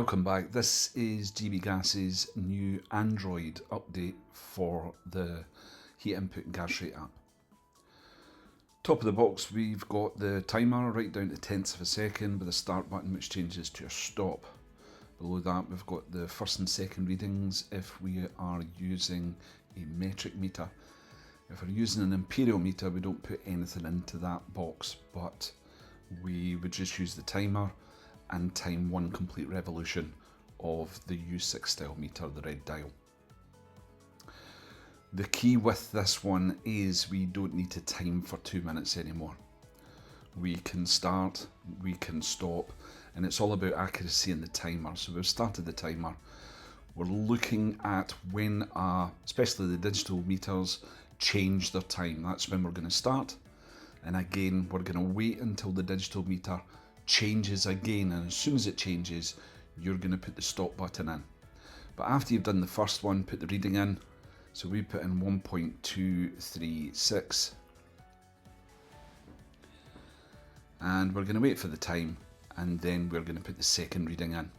Welcome back. This is GB Gas's new Android update for the heat input and gas rate app. Top of the box, we've got the timer right down to tenths of a second with a start button which changes to a stop. Below that, we've got the first and second readings if we are using a metric meter. If we're using an imperial meter, we don't put anything into that box, but we would just use the timer and time one complete revolution of the U6 style meter, the red dial. The key with this one is we don't need to time for 2 minutes anymore. We can start, we can stop, and it's all about accuracy in the timer. So we've started the timer. We're looking at when, especially the digital meters, change their time. That's when we're going to start. And again, we're going to wait until the digital meter changes again, and as soon as it changes, you're going to put the stop button in. But after you've done the first one, put the reading in. So we put in 1.236, and we're going to wait for the time, and then we're going to put the second reading in.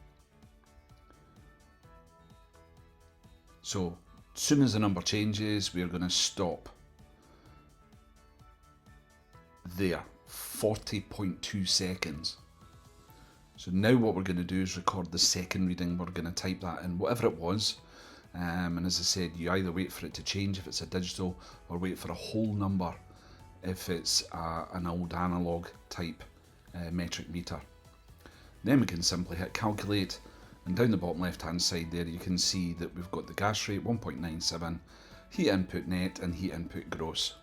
So as soon as the number changes, we're going to stop there. 40.2 seconds. So now what we're going to do is record the second reading. We're going to type that in, whatever it was, and as I said, you either wait for it to change if it's a digital, or wait for a whole number if it's an old analog type metric meter. Then we can simply hit calculate, and down the bottom left hand side there you can see that we've got the gas rate 1.97, heat input net and heat input gross.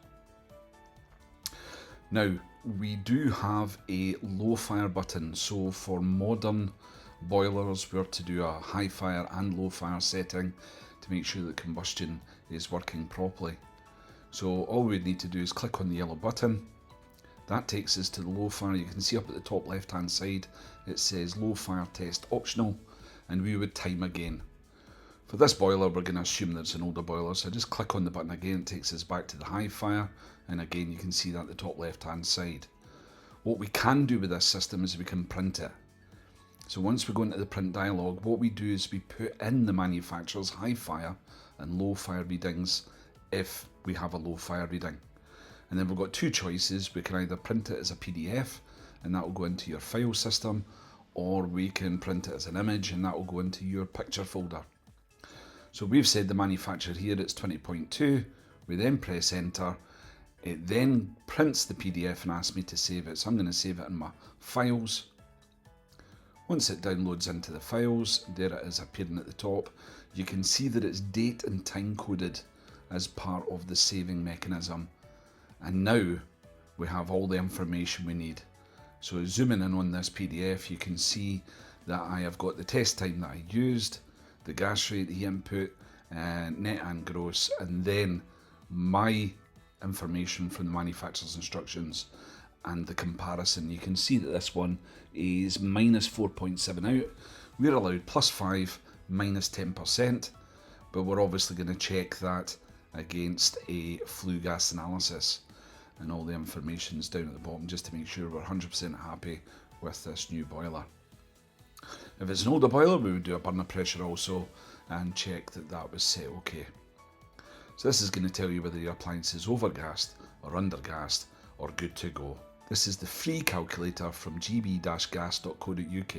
Now, we do have a low fire button, so for modern boilers we're to do a high fire and low fire setting to make sure that combustion is working properly. So all we need to do is click on the yellow button. That takes us to the low fire. You can see up at the top left hand side it says low fire test optional, and we would time again. For this boiler, we're going to assume that it's an older boiler, so just click on the button again. It takes us back to the high fire, and again you can see that at the top left hand side. What we can do with this system is we can print it. So once we go into the print dialog, what we do is we put in the manufacturer's high fire and low fire readings if we have a low fire reading. And then we've got two choices. We can either print it as a PDF and that will go into your file system, or we can print it as an image and that will go into your picture folder. So we've said the manufacturer here it's 20.2, we then press enter, it then prints the PDF and asks me to save it, so I'm going to save it in my files. Once it downloads into the files, there it is appearing at the top, you can see that it's date and time coded as part of the saving mechanism. And now we have all the information we need. So zooming in on this PDF, you can see that I have got the test time that I used, the gas rate, the input, net and gross, and then my information from the manufacturer's instructions and the comparison. You can see that this one is minus 4.7 out. We're allowed plus 5, minus 10%, but we're obviously going to check that against a flue gas analysis, and all the information's down at the bottom just to make sure we're 100% happy with this new boiler. If it's an older boiler, we would do a burner pressure also and check that that was set okay. So this is going to tell you whether your appliance is overgassed or undergassed or good to go. This is the free calculator from gb-gas.co.uk.